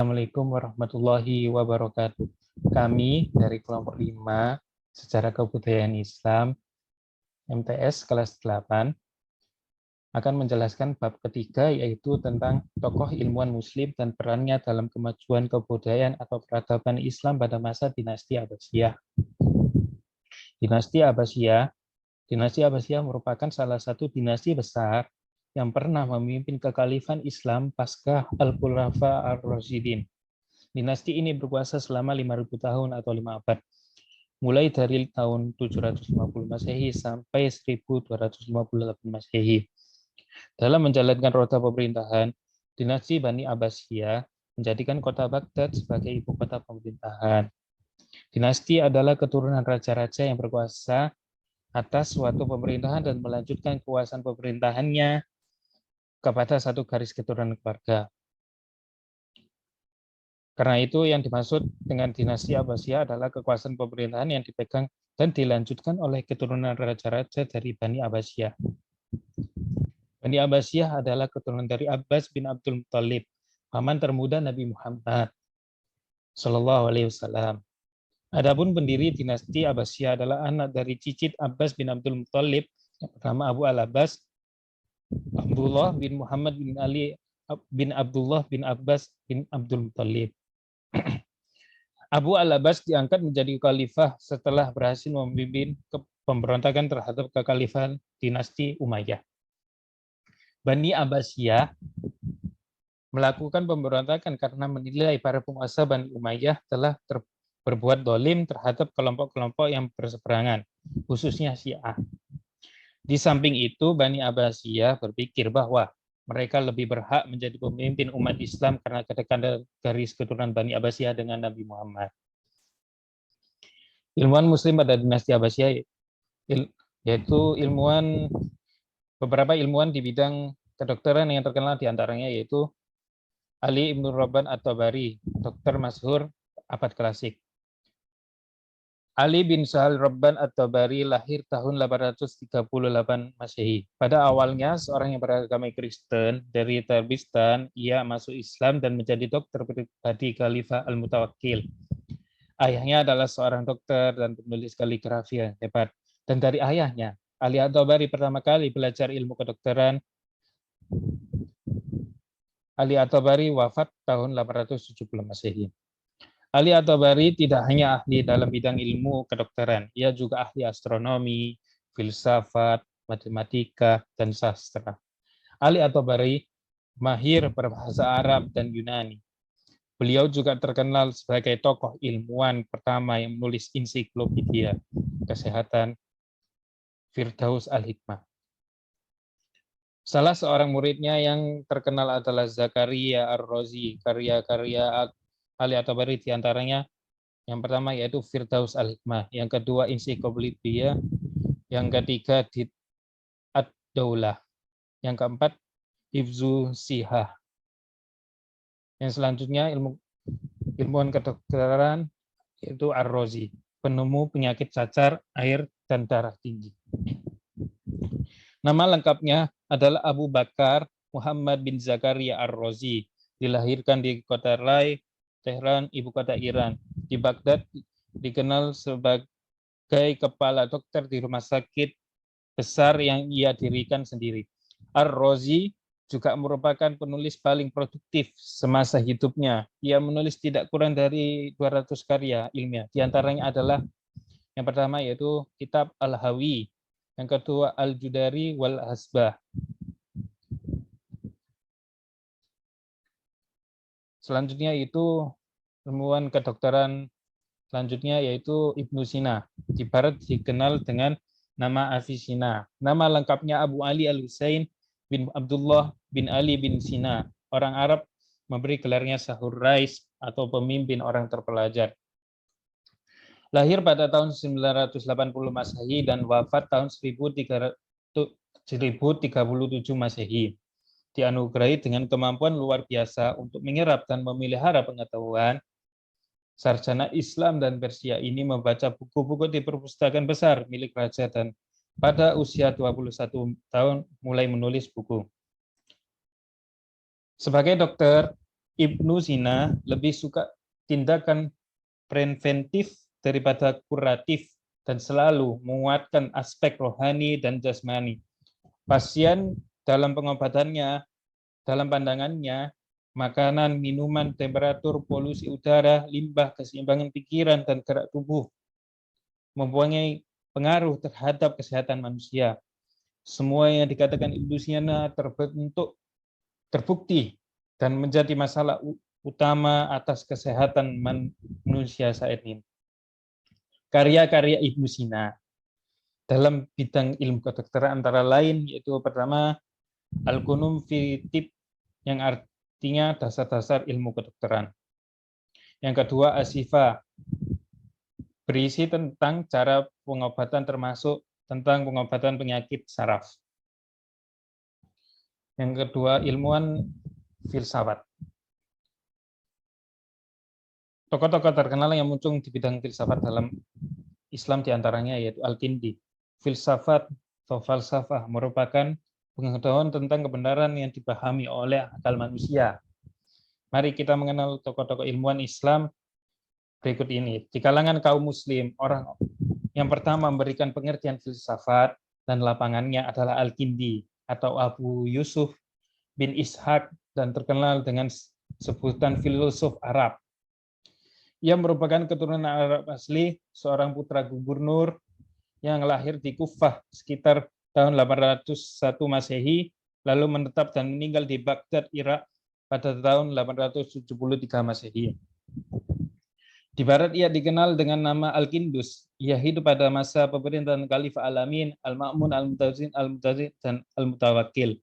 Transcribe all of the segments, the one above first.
Assalamualaikum warahmatullahi wabarakatuh. Kami dari kelompok 5 Sejarah Kebudayaan Islam MTS kelas 8 akan menjelaskan bab ketiga, yaitu tentang tokoh ilmuwan muslim dan perannya dalam kemajuan kebudayaan atau peradaban Islam pada masa dinasti Abbasiyah. Dinasti Abbasiyah merupakan salah satu dinasti besar yang pernah memimpin kekhalifan Islam pasca Al-Khulafa Ar-Rasyidin. Dinasti ini berkuasa selama 5.000 tahun atau 5 abad, mulai dari tahun 750 Masehi sampai 1258 Masehi. Dalam menjalankan roda pemerintahan, dinasti Bani Abbasiyah menjadikan kota Baghdad sebagai ibu kota pemerintahan. Dinasti adalah keturunan raja-raja yang berkuasa atas suatu pemerintahan dan melanjutkan kekuasaan pemerintahannya kepada satu garis keturunan keluarga. Karena itu yang dimaksud dengan dinasti Abbasiyah adalah kekuasaan pemerintahan yang dipegang dan dilanjutkan oleh keturunan raja-raja dari Bani Abbasiyah. Bani Abbasiyah adalah keturunan dari Abbas bin Abdul Muttalib, paman termuda Nabi Muhammad Shallallahu Alaihi Wasallam. Adapun pendiri dinasti Abbasiyah adalah anak dari cicit Abbas bin Abdul Muttalib yang bernama Abu al-Abbas, Abdullah bin Muhammad bin Ali bin Abdullah bin Abbas bin Abdul Muttalib. Abu al-Abbas diangkat menjadi khalifah setelah berhasil memimpin pemberontakan terhadap kekhalifahan dinasti Umayyah. Bani Abbasiyah melakukan pemberontakan karena menilai para penguasa Bani Umayyah telah berbuat dolim terhadap kelompok-kelompok yang berseberangan, khususnya Syiah. Di samping itu, Bani Abbasiyah berpikir bahwa mereka lebih berhak menjadi pemimpin umat Islam karena kedekatan garis keturunan Bani Abbasiyah dengan Nabi Muhammad. Ilmuwan Muslim pada dinasti Abbasiyah yaitu beberapa ilmuwan di bidang kedokteran yang terkenal diantaranya yaitu Ali Ibn Rabban At-Tabari, dokter masyhur abad klasik. Ali bin Sahal Rabban At-Tabari lahir tahun 838 Masehi. Pada awalnya seorang yang beragama Kristen dari Tarbistan, ia masuk Islam dan menjadi dokter pribadi Khalifah Al-Mutawakkil. Ayahnya adalah seorang dokter dan penulis kaligrafi yang hebat. Dan dari ayahnya, Ali At-Tabari pertama kali belajar ilmu kedokteran. Ali At-Tabari wafat tahun 870 Masehi. Ali At-Tabari tidak hanya ahli dalam bidang ilmu kedokteran, ia juga ahli astronomi, filsafat, matematika, dan sastra. Ali At-Tabari mahir berbahasa Arab dan Yunani. Beliau juga terkenal sebagai tokoh ilmuwan pertama yang menulis ensiklopedia kesehatan Firdaus Al-Hikmah. Salah seorang muridnya yang terkenal adalah Zakaria Ar-Razi. Karya-karya Ali At-Tabari diantaranya yang pertama yaitu Firdaus Al-Hikmah, yang kedua ensiklopedia, yang ketiga Ad-Daulah, yang keempat Hifzu Sihah. Yang selanjutnya ilmuwan kedokteran yaitu Ar-Razi, penemu penyakit cacar air dan darah tinggi. Nama lengkapnya adalah Abu Bakar Muhammad bin Zakaria Ar-Razi. Dilahirkan di kota Rai, Tehran, ibu kota Iran. Di Baghdad dikenal sebagai kepala dokter di rumah sakit besar yang ia dirikan sendiri. Ar-Razi juga merupakan penulis paling produktif semasa hidupnya. Ia menulis tidak kurang dari 200 karya ilmiah. Di antaranya adalah yang pertama yaitu Kitab Al-Hawi, yang kedua Al-Judari wal Hasbah. Selanjutnya itu ilmuwan kedokteran selanjutnya yaitu Ibnu Sina. Di barat dikenal dengan nama Avicenna. Nama lengkapnya Abu Ali Al-Husain bin Abdullah bin Ali bin Sina. Orang Arab memberi gelarnya Sahur Rais atau pemimpin orang terpelajar. Lahir pada tahun 980 Masehi dan wafat tahun 1037 Masehi. Dianugerahi dengan kemampuan luar biasa untuk menyerap dan memelihara pengetahuan, sarjana Islam dan Persia ini membaca buku-buku di perpustakaan besar milik raja dan pada usia 21 tahun mulai menulis buku. Sebagai dokter, Ibnu Sina lebih suka tindakan preventif daripada kuratif dan selalu menguatkan aspek rohani dan jasmani. Pasien dalam pengobatannya, dalam pandangannya, makanan, minuman, temperatur, polusi udara, limbah, keseimbangan pikiran, dan gerak tubuh mempunyai pengaruh terhadap kesehatan manusia. Semua yang dikatakan Ibnu Sina terbukti dan menjadi masalah utama atas kesehatan manusia saat ini. Karya-karya Ibnu Sina dalam bidang ilmu kedokteran antara lain yaitu pertama Al-Qunum fi Tib yang artinya dasar-dasar ilmu kedokteran. Yang kedua Asyifa berisi tentang cara pengobatan termasuk tentang pengobatan penyakit saraf. Yang kedua ilmuwan filsafat. Tokoh-tokoh terkenal yang muncul di bidang filsafat dalam Islam diantaranya yaitu Al-Kindi. Filsafat atau falsafah merupakan pengetahuan tentang kebenaran yang dipahami oleh akal manusia. Mari kita mengenal tokoh-tokoh ilmuwan Islam berikut ini. Di kalangan kaum muslim, orang yang pertama memberikan pengertian filsafat dan lapangannya adalah Al-Kindi atau Abu Yusuf bin Ishaq dan terkenal dengan sebutan filosof Arab. Ia merupakan keturunan Arab asli, seorang putra gubernur yang lahir di Kufah sekitar tahun 801 Masehi, lalu menetap dan meninggal di Baghdad, Irak pada tahun 873 Masehi. Di barat ia dikenal dengan nama Al-Kindus. Ia hidup pada masa pemerintahan Khalifah Al-Amin, Al-Ma'mun, Al-Mutazin, dan Al-Mutawakkil.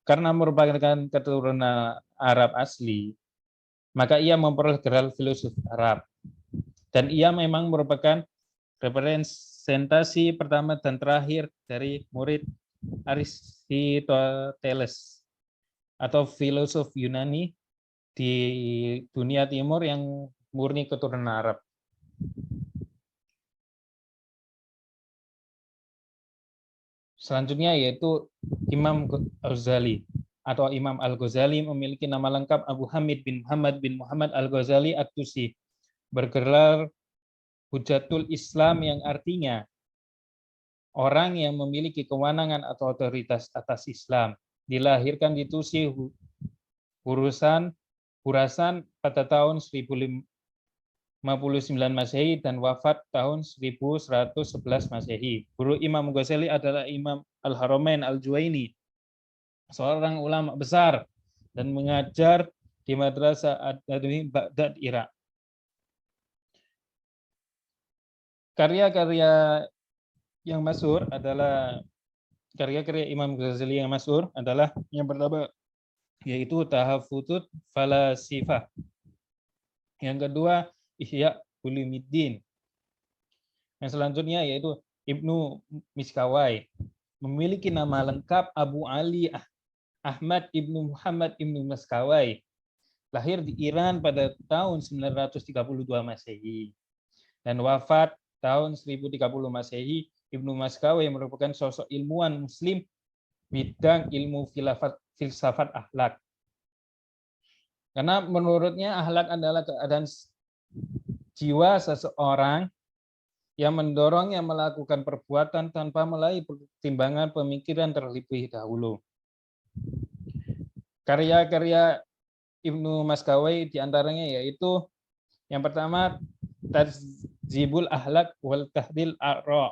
Karena merupakan keturunan Arab asli, maka ia memperoleh gelar filosof Arab. Dan ia memang merupakan representasi pertama dan terakhir dari murid Aristoteles atau filosof Yunani di dunia timur yang murni keturunan Arab. Selanjutnya yaitu Imam Ghazali atau Imam Al-Ghazali memiliki nama lengkap Abu Hamid bin Muhammad Al-Ghazali At-Tusi, bergelar Hujatul Islam yang artinya orang yang memiliki kewenangan atau otoritas atas Islam. Dilahirkan di Tusi, Khurasan pada tahun 1059 Masehi dan wafat tahun 1111 Masehi. Guru Imam Ghazali adalah Imam Al-Haramain Al-Juwaini, seorang ulama besar dan mengajar di Madrasah Ad-Dawi Baghdad, Irak. Karya-karya yang masyhur adalah karya-karya Imam Ghazali yang masyhur adalah yang pertama yaitu Tahafutut Falasifah. Yang kedua Ihya Ulumuddin. Yang selanjutnya yaitu Ibnu Miskawai. Memiliki nama lengkap Abu Ali Ahmad Ibnu Muhammad Ibnu Miskawai. Lahir di Iran pada tahun 932 Masehi dan wafat tahun 1030 Masehi. Ibnu Miskawai merupakan sosok ilmuwan muslim bidang ilmu filsafat akhlak. Karena menurutnya akhlak adalah keadaan jiwa seseorang yang mendorongnya melakukan perbuatan tanpa melalui pertimbangan pemikiran terlebih dahulu. Karya-karya Ibnu Miskawai diantaranya yaitu yang pertama Tadzibul Akhlak wal Tahdil Ar-Ra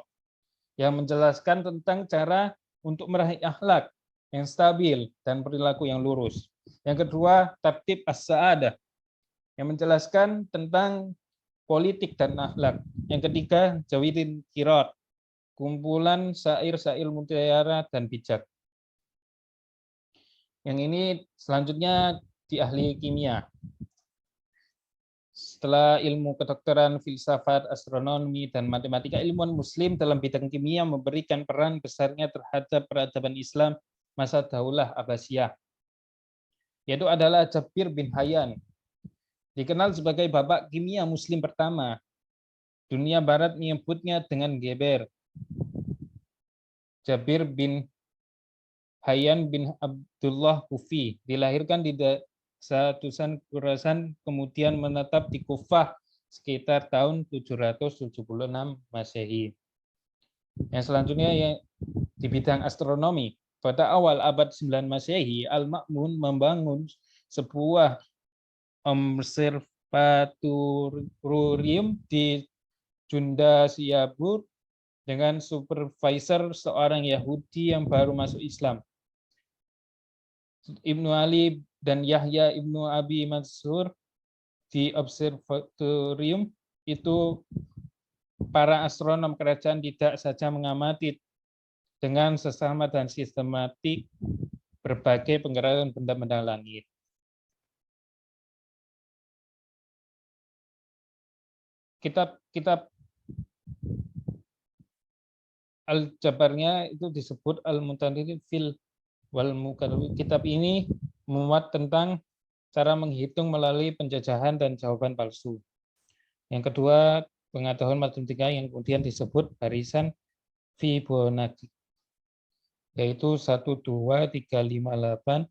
yang menjelaskan tentang cara untuk meraih akhlak yang stabil dan perilaku yang lurus. Yang kedua Tartib As-Sa'adah yang menjelaskan tentang politik dan akhlak. Yang ketiga Jawidin Kirat, kumpulan syair-syair mutiara dan bijak. Yang ini selanjutnya di ahli kimia. Setelah ilmu kedokteran, filsafat, astronomi, dan matematika, ilmuwan muslim dalam bidang kimia memberikan peran besarnya terhadap peradaban Islam masa Daulah Abbasiyah. Yaitu adalah Jabir bin Hayyan. Dikenal sebagai bapak kimia muslim pertama. Dunia barat menyebutnya dengan Geber. Jabir bin Hayyan bin Abdullah Kufi dilahirkan di Sa'dusan Khurasan kemudian menetap di Kufah sekitar tahun 776 Masehi. Yang selanjutnya yang di bidang astronomi. Pada awal abad 9 Masehi, Al-Ma'mun membangun sebuah observatorium di Junda Siyabur dengan supervisor seorang Yahudi yang baru masuk Islam. Ibnu Ali dan Yahya Ibnu Abi Mansur di observatorium itu para astronom kerajaan tidak saja mengamati dengan sesama dan sistematik berbagai penggerakan benda-benda langit. Kitab Al-Jabarnya itu disebut Al-Mutanir fil wal Mukarrir. Kitab ini memuat tentang cara menghitung melalui penjajahan dan jawaban palsu. Yang kedua, pengetahuan matematika yang kemudian disebut barisan Fibonacci, yaitu 1, 2, 3, 5, 8,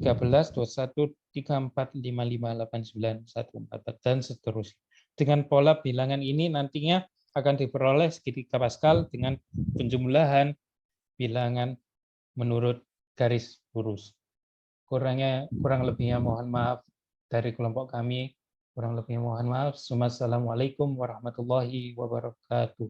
13, 21, 34, 5, 5, 8, 9, 1, 4, dan seterusnya. Dengan pola bilangan ini nantinya akan diperoleh segitiga Pascal dengan penjumlahan bilangan menurut garis lurus. Kurang lebihnya mohon maaf dari kelompok kami. Kurang lebihnya mohon maaf. Wassalamualaikum warahmatullahi wabarakatuh.